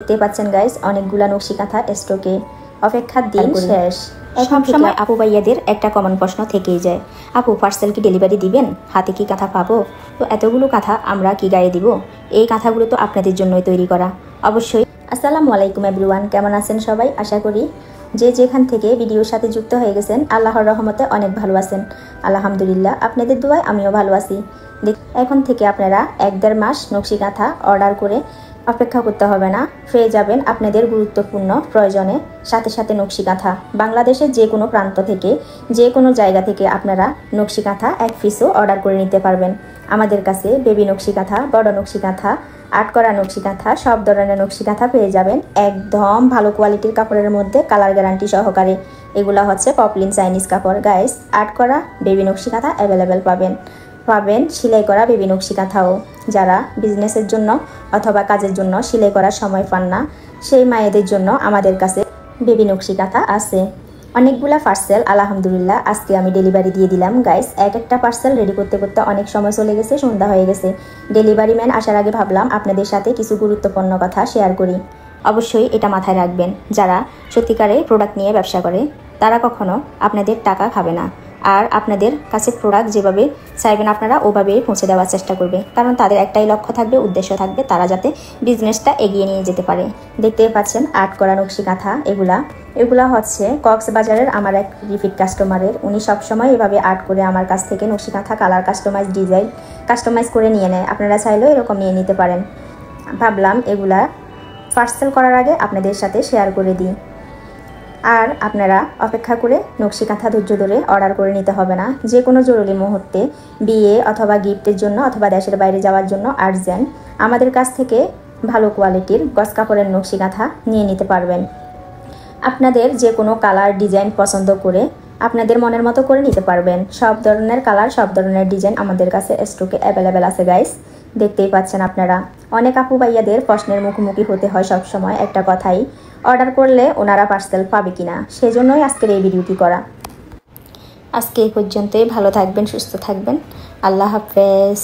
দেখতে পাচ্ছেন গাইস, অনেকগুলা নকশি কাঁথা স্টকে, অপেক্ষার দিন শেষ। সব সময় আপু ভাইয়াদের একটা কমন প্রশ্ন থেকেই যায়, আপু পার্সেল কি ডেলিভারি দিবেন, হাতে কি কাঁথা পাবো? তো এতগুলো কাঁথা আমরা কি গায়ে দিব? এই কাঁথাগুলো তো আপনাদের জন্যই তৈরি করা। অবশ্যই। আসসালামু আলাইকুম এভরিওয়ান, কেমন আছেন সবাই? আশা করি যে যেখান থেকে ভিডিওর সাথে যুক্ত হয়ে গেছেন আল্লাহর রহমতে অনেক ভালো আছেন। আলহামদুলিল্লাহ, আপনাদের দোয়ায় আমিও ভালো আছি। এখন থেকে আপনারা 1-1.5 মাস নকশি কাঁথা অর্ডার করে অপেক্ষা করতে হবে না, পেয়ে যাবেন আপনাদের গুরুত্বপূর্ণ প্রয়োজনে সাথে সাথে নকশি কাঁথা। বাংলাদেশের যে কোনো প্রান্ত থেকে, যে কোনো জায়গা থেকে আপনারা নকশি কাঁথা 1 পিসও অর্ডার করে নিতে পারবেন। আমাদের কাছে বেবি নকশি কাঁথা, বড় নকশি কাঁথা, আর্ট করা নকশি কাঁথা, সব ধরনের নকশি কাঁথা পেয়ে যাবেন একদম ভালো কোয়ালিটির কাপড়ের মধ্যে, কালার গ্যারান্টি সহকারে। এগুলো হচ্ছে পপলিন চাইনিজ কাপড় গাইস। আর্ট করা বেবি নকশি কাঁথা অ্যাভেলেবেল পাবেন সেলাই করা বেবি নকশি কাঁথাও। যারা বিজনেসের জন্য অথবা কাজের জন্য সেলাই করার সময় পান না, সেই মায়েদের জন্য আমাদের কাছে বেবি নকশি কাঁথা আছে। অনেকগুলা পার্সেল আলহামদুলিল্লাহ আজকে আমি ডেলিভারি দিয়ে দিলাম গাইস। একটা পার্সেল রেডি করতে করতে অনেক সময় চলে গেছে, সন্ধ্যা হয়ে গেছে। ডেলিভারি ম্যান আসার আগে ভাবলাম আপনাদের সাথে কিছু গুরুত্বপূর্ণ কথা শেয়ার করি। অবশ্যই এটা মাথায় রাখবেন, যারা সত্যিকারে প্রোডাক্ট নিয়ে ব্যবসা করে তারা কখনো আপনাদের টাকা খাবে না, আর আপনাদের কাছে প্রোডাক্ট যেভাবে চাইবেন আপনারা ওভাবেই পৌঁছে দেওয়ার চেষ্টা করবে। কারণ তাদের একটাই লক্ষ্য থাকবে, উদ্দেশ্য থাকবে, তারা যাতে বিজনেসটা এগিয়ে নিয়ে যেতে পারে। দেখতে পাচ্ছেন আর্ট করা নকশি কাঁথা। এগুলা হচ্ছে কক্সবাজারের আমার এক রিপিট কাস্টমারের। উনি সবসময় এভাবে আর্ট করে আমার কাছ থেকে নকশি কাঁথা কালার ডিজাইন কাস্টমাইজ করে নিয়ে নেয়। আপনারা চাইলেও এরকম নিয়ে নিতে পারেন। ভাবলাম এগুলা পার্সেল করার আগে আপনাদের সাথে শেয়ার করে দিই। আর আপনারা অপেক্ষা করে নকশি কাঁথা ধৈর্য ধরে অর্ডার করে নিতে হবে না। যে কোনো জরুরি মুহূর্তে, বিয়ে অথবা গিফটের জন্য অথবা দেশের বাইরে যাওয়ার জন্য আর্জেন্ট, আমাদের কাছ থেকে ভালো কোয়ালিটির গস কাপড়ের নকশি কাঁথা নিয়ে নিতে পারবেন। আপনাদের যে কোনো কালার ডিজাইন পছন্দ করে আপনাদের মনের মতো করে নিতে পারবেন। সব ধরনের কালার, সব ধরনের ডিজাইন আমাদের কাছে স্টকে অ্যাভেলেবেল আছে গাইস। দেখতেই পাচ্ছেন আপনারা। অনেক আপু ভাইয়াদের প্রশ্নের মুখোমুখি হতে হয় সবসময় একটা কথাই, অর্ডার করলে ওনারা পার্সেল পাবে কিনা। সেজন্যই আজকের এই ভিডিওটি করা। আজকে এই পর্যন্তই। ভালো থাকবেন, সুস্থ থাকবেন। আল্লাহ হাফেজ।